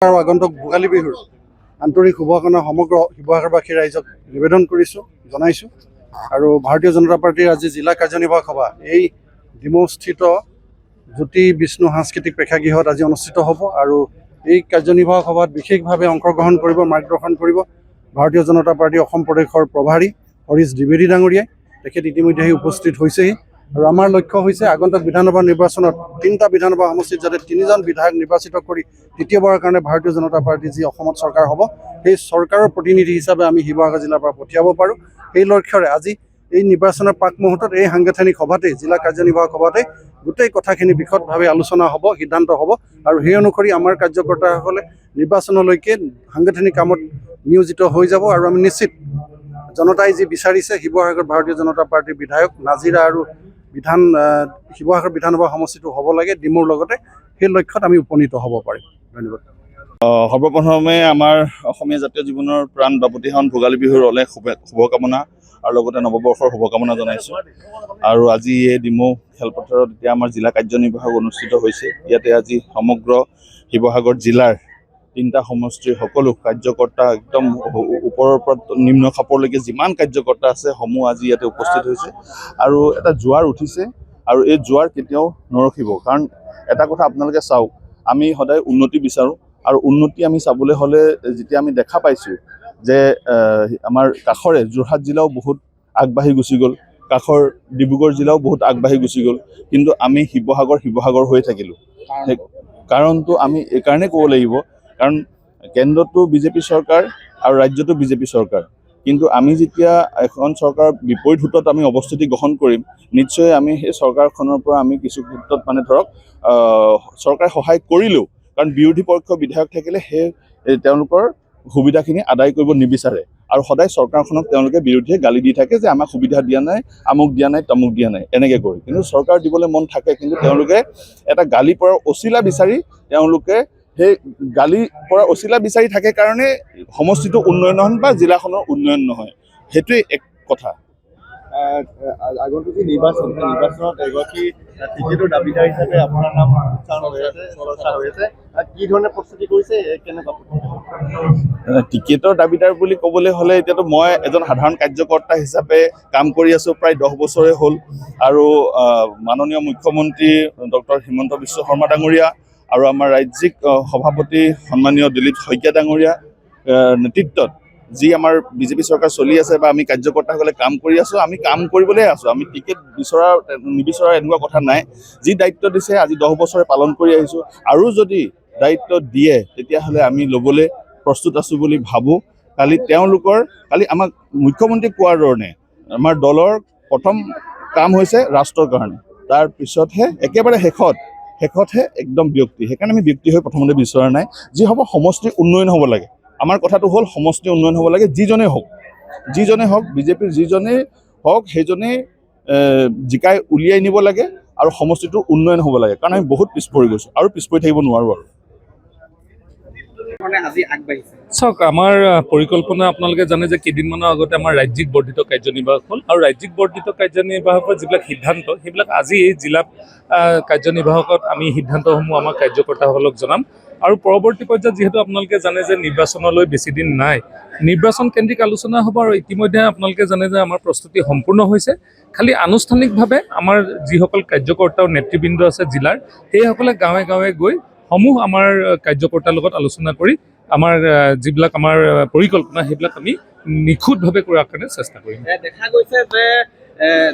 আৰু আগন্তুক ভোগালী বিহুৰ আন্তৰিক শুভকামনা সমগ্ৰ শিৱসাগৰবাসী ৰাইজক নিবেদন কৰিছোঁ, জনাইছোঁ। আৰু ভাৰতীয় জনতা পাৰ্টীৰ আজি জিলা কাৰ্যনিৰ্বাহক সভা এই ডিমৌস্থিত জ্যোতি বিষ্ণু সাংস্কৃতিক প্ৰেক্ষাগৃহত আজি অনুষ্ঠিত হ'ব। আৰু এই কাৰ্যনিৰ্বাহক সভাত বিশেষভাৱে অংশগ্ৰহণ কৰিব, মাৰ্গদৰ্শন কৰিব ভাৰতীয় জনতা পাৰ্টীৰ অসম প্ৰদেশৰ প্ৰভাৰী হৰীশ দ্বিবেদী ডাঙৰীয়াই। তেখেত ইতিমধ্যে উপস্থিত হৈছেহি। আৰু আমাৰ লক্ষ্য হৈছে আগন্তুক বিধানসভা নিৰ্বাচনত 3টা বিধানসভা সমষ্টিত যাতে 3জন বিধায়ক নিৰ্বাচিত কৰি তৃতীয়বাৰৰ কাৰণে ভাৰতীয় জনতা পাৰ্টী যি অসমত চৰকাৰ হ'ব, সেই চৰকাৰৰ প্ৰতিনিধি হিচাপে আমি শিৱসাগৰ জিলাৰ পৰা পঠিয়াব পাৰোঁ। সেই লক্ষ্যৰে আজি এই নিৰ্বাচনৰ প্ৰাক মুহূৰ্তত এই সাংগঠনিক সভাতে, জিলা কাৰ্যনিৰ্বাহক সভাতে গোটেই কথাখিনি বিশদভাৱে আলোচনা হ'ব, সিদ্ধান্ত হ'ব। আৰু সেই অনুসৰি আমাৰ কাৰ্যকৰ্তাসকলে নিৰ্বাচনলৈকে সাংগঠনিক কামত নিয়োজিত হৈ যাব। আৰু আমি নিশ্চিত জনতাই যি বিচাৰিছে শিৱসাগৰ ভাৰতীয় জনতা পাৰ্টীৰ বিধায়ক নাজিৰা আৰু শিৱসাগৰ বিধানসভা সমষ্টিটো হ'ব লাগে ডিমৌৰ লগতে, সেই লক্ষ্যত আমি উপনীত হ'ব পাৰিম। ধন্যবাদ। সৰ্বপ্ৰথমে আমাৰ অসমীয়া জাতীয় জীৱনৰ প্ৰাণ বাপতিসাহোন ভোগালী বিহুৰ অলেখ শুভকামনা আৰু লগতে নৱবৰ্ষৰ শুভকামনা জনাইছোঁ। আৰু আজি এই ডিমৌ খেলপথাৰত এতিয়া আমাৰ জিলা কাৰ্যনিৰ্বাহক অনুষ্ঠিত হৈছে। ইয়াতে আজি সমগ্ৰ শিৱসাগৰ জিলাৰ 3টা সমষ্টিৰ সকলো কাৰ্যকৰ্তা একদম ওপৰৰ পৰা নিম্ন খাপৰলৈকে যিমান কাৰ্যকৰ্তা আছে সমূহ আজি ইয়াতে উপস্থিত হৈছে। আৰু এটা জোৱাৰ উঠিছে আৰু এই জোৱাৰ কেতিয়াও নৰখিব। কাৰণ এটা কথা আপোনালোকে চাওক, আমি সদায় উন্নতি বিচাৰোঁ আৰু উন্নতি আমি চাবলৈ হ'লে যেতিয়া আমি দেখা পাইছোঁ যে আমাৰ কাষৰে যোৰহাট জিলাও বহুত আগবাঢ়ি গুচি গ'ল, কাষৰ ডিব্ৰুগড় জিলাও বহুত আগবাঢ়ি গুচি গ'ল, কিন্তু আমি শিৱসাগৰ হৈ থাকিলোঁ। কাৰণটো আমি এইকাৰণে ক'ব লাগিব, কাৰণ কেন্দ্ৰতো বিজেপি চৰকাৰ আৰু ৰাজ্যতো বিজেপি চৰকাৰ। কিন্তু আমি যেতিয়া এখন চৰকাৰৰ বিপৰীত সোঁতত আমি অৱস্থিতি গ্ৰহণ কৰিম, নিশ্চয় আমি সেই চৰকাৰখনৰ পৰা আমি কিছু ক্ষেত্ৰত ধৰক চৰকাৰে সহায় কৰিলেও, কাৰণ বিৰোধী পক্ষ বিধায়ক থাকিলে সেই তেওঁলোকৰ সুবিধাখিনি আদায় কৰিব নিবিচাৰে আৰু সদায় চৰকাৰখনক তেওঁলোকে বিৰোধীয়ে গালি দি থাকে যে আমাক সুবিধা দিয়া নাই, আমুক দিয়া নাই, তামুক দিয়া নাই, এনেকৈ কৰি। কিন্তু চৰকাৰ দিবলৈ মন থাকে, কিন্তু তেওঁলোকে এটা গালি পৰাৰ অচিলা বিচাৰি সেই গালি পৰা অচিলা বিচাৰি থাকে কাৰণে সমষ্টিটো উন্নয়ন নহয় বা জিলাখনৰ উন্নয়ন নহয়। সেইটোৱে এক কথা। আগন্তুক নিৰ্বাচনত এগৰাকী টিকেটৰ দাবীদাৰ হিচাপে আপোনাৰ নাম চৰ্চা হৈ আছে। কি ধৰণে প্ৰস্তুতি কৰিছে, কেনেকুৱা? টিকেটৰ দাবীদাৰ বুলি ক'বলৈ হ'লে এতিয়াতো মই এজন সাধাৰণ কাৰ্যকৰ্তা হিচাপে কাম কৰি আছোঁ প্ৰায় 10 বছৰে হ'ল। আৰু মাননীয় মুখ্যমন্ত্ৰী ডক্টৰ হিমন্ত বিশ্ব শৰ্মা ডাঙৰীয়া আৰু আমাৰ ৰাজ্যিক সভাপতি সন্মানীয় দিলীপ শইকীয়া ডাঙৰীয়া নেতৃত্বত যি আমাৰ বিজেপি চৰকাৰ চলি আছে বা আমি কাৰ্যকৰ্তাসকলে কাম কৰি আছোঁ, আমি কাম কৰিবলৈ আছোঁ। আমি টিকেট নিবিচৰা এনেকুৱা কথা নাই। যি দায়িত্ব দিছে আজি 10 বছৰে পালন কৰি আহিছোঁ। আৰু যদি দায়িত্ব দিয়ে তেতিয়াহ'লে আমি ল'বলৈ প্ৰস্তুত আছোঁ বুলি ভাবোঁ। কালি আমাক মুখ্যমন্ত্ৰী কোৱাৰ ধৰণে আমাৰ দলৰ প্ৰথম কাম হৈছে ৰাষ্ট্ৰৰ কাৰণে, তাৰপিছতহে একেবাৰে শেষতহে একদম ব্যক্তি। সেইকাৰণে আমি ব্যক্তি হৈ প্ৰথমতে বিচৰা নাই। যি হ'ব সমষ্টিৰ উন্নয়ন হ'ব লাগে। আমাৰ কথাটো হ'ল সমষ্টিৰ উন্নয়ন হ'ব লাগে। যিজনেই হওক বিজেপিৰ যিজনেই হওক সেইজনেই জিকাই উলিয়াই নিব লাগে আৰু সমষ্টিটোৰ উন্নয়ন হ'ব লাগে। কাৰণ আমি বহুত পিছ পৰি গৈছোঁ আৰু পিছ পৰি থাকিব নোৱাৰোঁ। আৰু চাওক, আমাৰ পৰিকল্পনা আপোনালোকে জানে যে কেইদিনমানৰ আগতে আমাৰ ৰাজ্যিক বৰ্ধিত কাৰ্যনিৰ্বাহক হ'ল আৰু ৰাজ্যিক বৰ্ধিত কাৰ্যনিৰ্বাহকৰ যিবিলাক সিদ্ধান্ত সেইবিলাক আজি এই জিলা কাৰ্যনিৰ্বাহকত আমি সিদ্ধান্তসমূহ আমাৰ কাৰ্যকৰ্তাসকলক জনাম। আৰু পৰৱৰ্তী পৰ্যায়ত যিহেতু আপোনালোকে জানে যে নিৰ্বাচনলৈ বেছি দিন নাই, নিৰ্বাচন কেন্দ্ৰিক আলোচনা হ'ব। আৰু ইতিমধ্যে আপোনালোকে জানে যে আমাৰ প্ৰস্তুতি সম্পূৰ্ণ হৈছে। খালি আনুষ্ঠানিকভাৱে আমাৰ যিসকল কাৰ্যকৰ্তা আৰু নেতৃবৃন্দ আছে জিলাৰ, সেইসকলে গাঁৱে গাঁৱে গৈ সমূহ আমাৰ কাৰ্যকৰ্তাৰ লগত আলোচনা কৰি আমাৰ যিবিলাক আমাৰ পৰিকল্পনা সেইবিলাক আমি নিখুঁতভাৱে কৰাৰ কাৰণে চেষ্টা কৰিম। দেখা গৈছে যে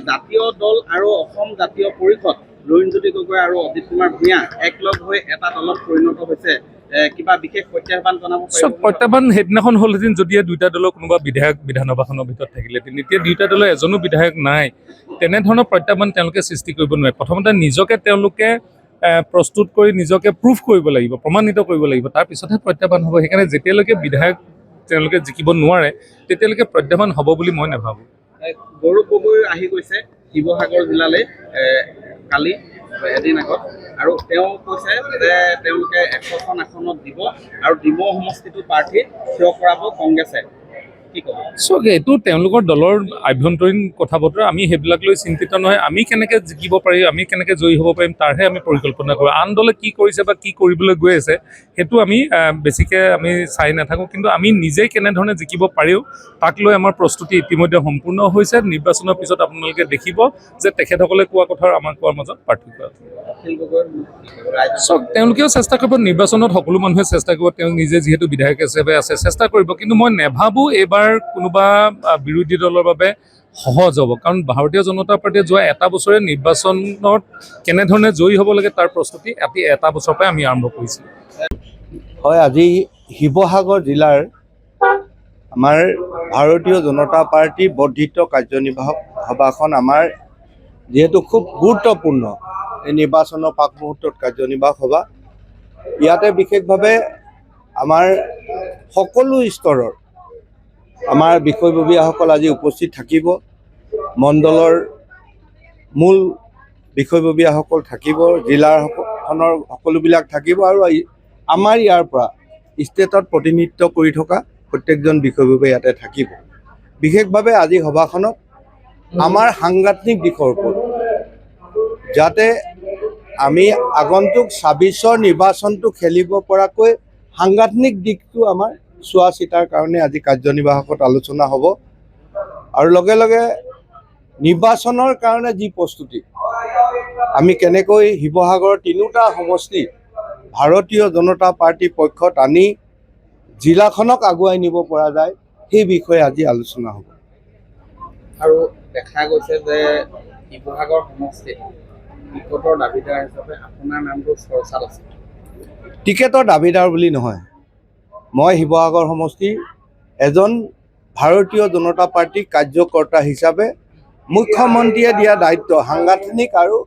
জাতীয় দল আৰু অসম জাতীয় পৰিষদ লুৰিণজ্যোতি গগৈ আৰু অজিত কুমাৰ ভূঞা একলগ হৈ এটা দলত পৰিণত হৈছে। কিবা বিশেষ প্ৰত্যাহ্বান জনাব পাৰিব? প্ৰত্যাহ্বান সেইদিনাখন হ'লহেঁতেন যদিহে দুইটা দলৰ কোনোবা বিধায়ক বিধানসভাখনৰ ভিতৰত থাকিলেহেঁতেন। এতিয়া দুইটা দলৰ এজনো বিধায়ক নাই। তেনেধৰণৰ প্ৰত্যাহ্বান তেওঁলোকে সৃষ্টি কৰিব নোৱাৰে। প্ৰথমতে নিজকে তেওঁলোকে প্ৰস্তুত কৰি নিজকে প্ৰুফ কৰিব লাগিব, প্ৰমাণিত কৰিব লাগিব, তাৰপিছতহে প্ৰত্যাহ্বান হ'ব। সেইকাৰণে যেতিয়ালৈকে বিধায়ক তেওঁলোকে জিকিব নোৱাৰে তেতিয়ালৈকে প্ৰত্যাহ্বান হ'ব বুলি মই নাভাবোঁ। গৌৰৱ গগৈ আহি গৈছে শিৱসাগৰ জিলালৈ কালি এদিন আগত, আৰু তেওঁ কৈছে যে তেওঁলোকে 100খন আসনত দিব আৰু ডিমৌ সমষ্টিটো প্ৰাৰ্থী থিয় কৰাব কংগ্ৰেছে। কি ক'ব? চাওক, এইটো তেওঁলোকৰ দলৰ আভ্যন্তৰীণ কথা বতৰা, আমি সেইবিলাক লৈ চিন্তিত নহয়। আমি কেনেকৈ জিকিব পাৰিম, আমি কেনেকৈ জয়ী হ'ব পাৰিম, তাৰহে আমি পৰিকল্পনা কৰোঁ। আন দলে কি কৰিছে বা কি কৰিবলৈ গৈ আছে সেইটো আমি বেছিকৈ আমি চাই নাথাকোঁ, কিন্তু আমি নিজেই কেনেধৰণে জিকিব পাৰিও তাক লৈ আমাৰ প্ৰস্তুতি ইতিমধ্যে সম্পূৰ্ণ হৈছে। নিৰ্বাচনৰ পিছত আপোনালোকে দেখিব যে তেখেতসকলে কোৱা কথা আৰু আমাৰ কোৱাৰ মাজত পাৰ্থক্য আছে। অখিল গগৈ ৰাইজক চাওক, তেওঁলোকেও চেষ্টা কৰিব, নিৰ্বাচনত সকলো মানুহে চেষ্টা কৰিব, তেওঁ নিজে যিহেতু বিধায়ক হিচাপে আছে চেষ্টা কৰিব, কিন্তু মই নাভাবোঁ এইবাৰ কোনোবা বিৰোধী দলৰ বাবে সহজ হ'ব, কাৰণ ভাৰতীয় জনতা পাৰ্টীয়ে যোৱা এটা বছৰে নিৰ্বাচনত কেনেধৰণে জয়ী হ'ব লাগে তাৰ প্ৰস্তুতি এটা বছৰৰ পৰাই আমি আৰম্ভ কৰিছিলোঁ। হয়, আজি শিৱসাগৰ জিলাৰ আমাৰ ভাৰতীয় জনতা পাৰ্টী বৰ্ধিত কাৰ্যনিৰ্বাহক সভাখন আমাৰ যিহেতু খুব গুৰুত্বপূৰ্ণ এই নিৰ্বাচনৰ প্ৰাক মুহূৰ্তত কাৰ্যনিৰ্বাহক সভা, ইয়াতে বিশেষভাৱে আমাৰ সকলো স্তৰৰ আমাৰ বিষয়ববীয়াসকল আজি উপস্থিত থাকিব। মণ্ডলৰ মূল বিষয়ববীয়াসকল থাকিব, জিলাখনৰ সকলোবিলাক থাকিব, আৰু আমাৰ ইয়াৰ পৰা ষ্টেটত প্ৰতিনিধিত্ব কৰি থকা প্ৰত্যেকজন বিষয়ববীয়া ইয়াতে থাকিব। বিশেষভাৱে আজি সভাখনত আমাৰ সাংগঠনিক দিশৰ ওপৰত যাতে আমি আগন্তুক ২৬ৰ নিৰ্বাচনটো খেলিব পৰাকৈ সাংগঠনিক দিশটো আমাৰ চোৱা চিতাৰ কাৰণে আজি কাৰ্যনিৰ্বাহকত আলোচনা হ'ব। আৰু লগে লগে নিৰ্বাচনৰ কাৰণে যি প্ৰস্তুতি, আমি কেনেকৈ শিৱসাগৰৰ ৩টা সমষ্টি ভাৰতীয় জনতা পাৰ্টীৰ পক্ষত আনি জিলাখনক আগুৱাই নিব পৰা যায়, সেই বিষয়ে আজি আলোচনা হ'ব। আৰু দেখা গৈছে যে শিৱসাগৰ সমষ্টিত টিকটৰ দাবীদাৰ হিচাপে আপোনাৰ নামটো চৰ্চাত আছে। টিকেটৰ দাবীদাৰ বুলি নহয়, মই শিৱসাগৰ সমষ্টিৰ এজন ভাৰতীয় জনতা পাৰ্টীৰ কাৰ্যকৰ্তা হিচাপে মুখ্যমন্ত্ৰীয়ে দিয়া দায়িত্ব সাংগঠনিক আৰু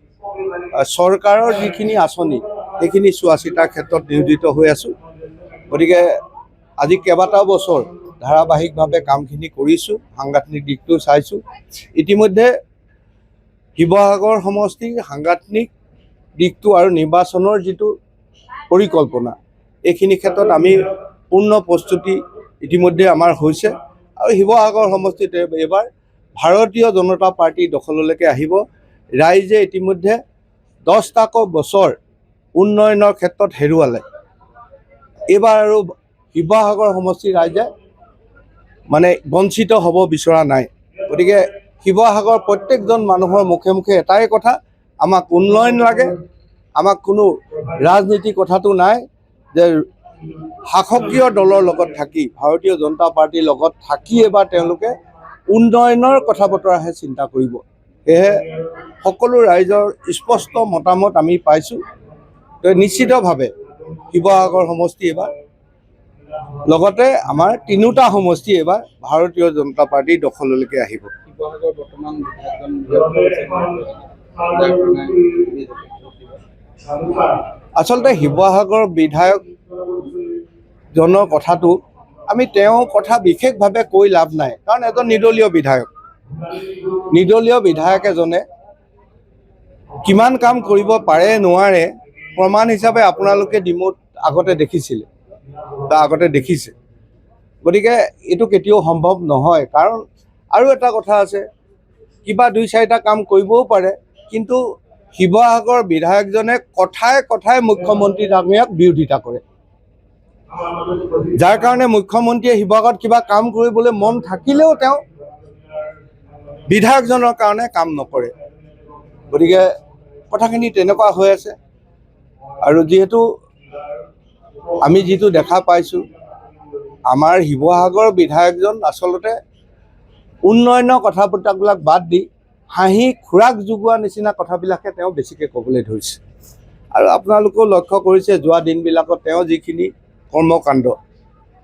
চৰকাৰৰ যিখিনি আঁচনি সেইখিনি চোৱা চিতাৰ ক্ষেত্ৰত নিয়োজিত হৈ আছোঁ। গতিকে আজি কেইবাটাও বছৰ ধাৰাবাহিকভাৱে কামখিনি কৰিছোঁ, সাংগঠনিক দিশটো চাইছোঁ। ইতিমধ্যে শিৱসাগৰ সমষ্টিৰ সাংগঠনিক দিশটো আৰু নিৰ্বাচনৰ যিটো পৰিকল্পনা, এইখিনি ক্ষেত্ৰত আমি পূৰ্ণ প্ৰস্তুতি ইতিমধ্যে আমাৰ হৈছে। আৰু শিৱসাগৰ সমষ্টিত এইবাৰ ভাৰতীয় জনতা পাৰ্টী দখললৈকে আহিব। ৰাইজে ইতিমধ্যে 10টাকৈ বছৰ উন্নয়নৰ ক্ষেত্ৰত হেৰুৱালে। এইবাৰ আৰু শিৱসাগৰ সমষ্টিৰ ৰাইজে বঞ্চিত হ'ব বিচৰা নাই। গতিকে শিৱসাগৰ প্ৰত্যেকজন মানুহৰ মুখে মুখে এটাই কথা, আমাক উন্নয়ন লাগে, আমাক কোনো ৰাজনীতি কথাটো নাই, যে শাসকীয় দলৰ লগত থাকি ভাৰতীয় জনতা পাৰ্টীৰ লগত থাকি এবাৰ তেওঁলোকে উন্নয়নৰ কথা বতৰাহে চিন্তা কৰিব। সেয়েহে সকলো ৰাইজৰ স্পষ্ট মতামত আমি পাইছোঁ। নিশ্চিতভাৱে শিৱসাগৰ সমষ্টি এইবাৰ, লগতে আমাৰ 3টা সমষ্টি এইবাৰ ভাৰতীয় জনতা পাৰ্টীৰ দখললৈকে আহিব। শিৱসাগৰ বৰ্তমান আচলতে শিৱসাগৰ বিধায়কজনৰ কথাটো আমি তেওঁৰ কথা বিশেষভাৱে কৈ লাভ নাই, কাৰণ এজন নিৰ্দলীয় বিধায়ক। নিৰ্দলীয় বিধায়ক এজনে কিমান কাম কৰিব পাৰে নোৱাৰে প্ৰমাণ হিচাপে আপোনালোকে ডিমৌত আগতে দেখিছিলে বা আগতে দেখিছে। গতিকে এইটো কেতিয়াও সম্ভৱ নহয়, কাৰণ আৰু এটা কথা আছে, কিবা 2-4টা কাম কৰিবও পাৰে, কিন্তু শিৱসাগৰ বিধায়কজনে কথাই কথাই মুখ্যমন্ত্ৰী ডাঙৰীয়াক বিৰোধিতা কৰে, যাৰ কাৰণে মুখ্যমন্ত্ৰীয়ে শিৱসাগৰত কিবা কাম কৰিবলৈ মন থাকিলেও তেওঁ বিধায়কজনৰ কাৰণে কাম নকৰে। গতিকে কথাখিনি তেনেকুৱা হৈ আছে। আৰু যিহেতু আমি যিটো দেখা পাইছোঁ, আমাৰ শিৱসাগৰ বিধায়কজন আচলতে উন্নয়নৰ কথা বতৰাবিলাক বাদ দি হাঁহি খোৰাক যোগোৱা নিচিনা কথাবিলাকে তেওঁ বেছিকৈ ক'বলৈ ধৰিছে। আৰু আপোনালোকেও লক্ষ্য কৰিছে যোৱা দিনবিলাকত তেওঁ যিখিনি কৰ্মকাণ্ড,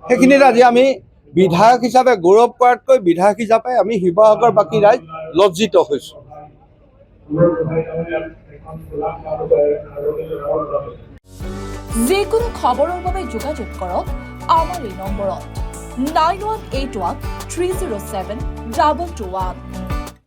সেইখিনিত আজি আমি বিধায়ক হিচাপে গৌৰৱ কৰাতকৈ বিধায়ক হিচাপে আমি শিৱসাগৰবাসী ৰাইজ লজ্জিত হৈছোঁ। যিকোনো খবৰৰ বাবে যোগাযোগ কৰক আমাৰ এই নম্বৰত 9181 307 221।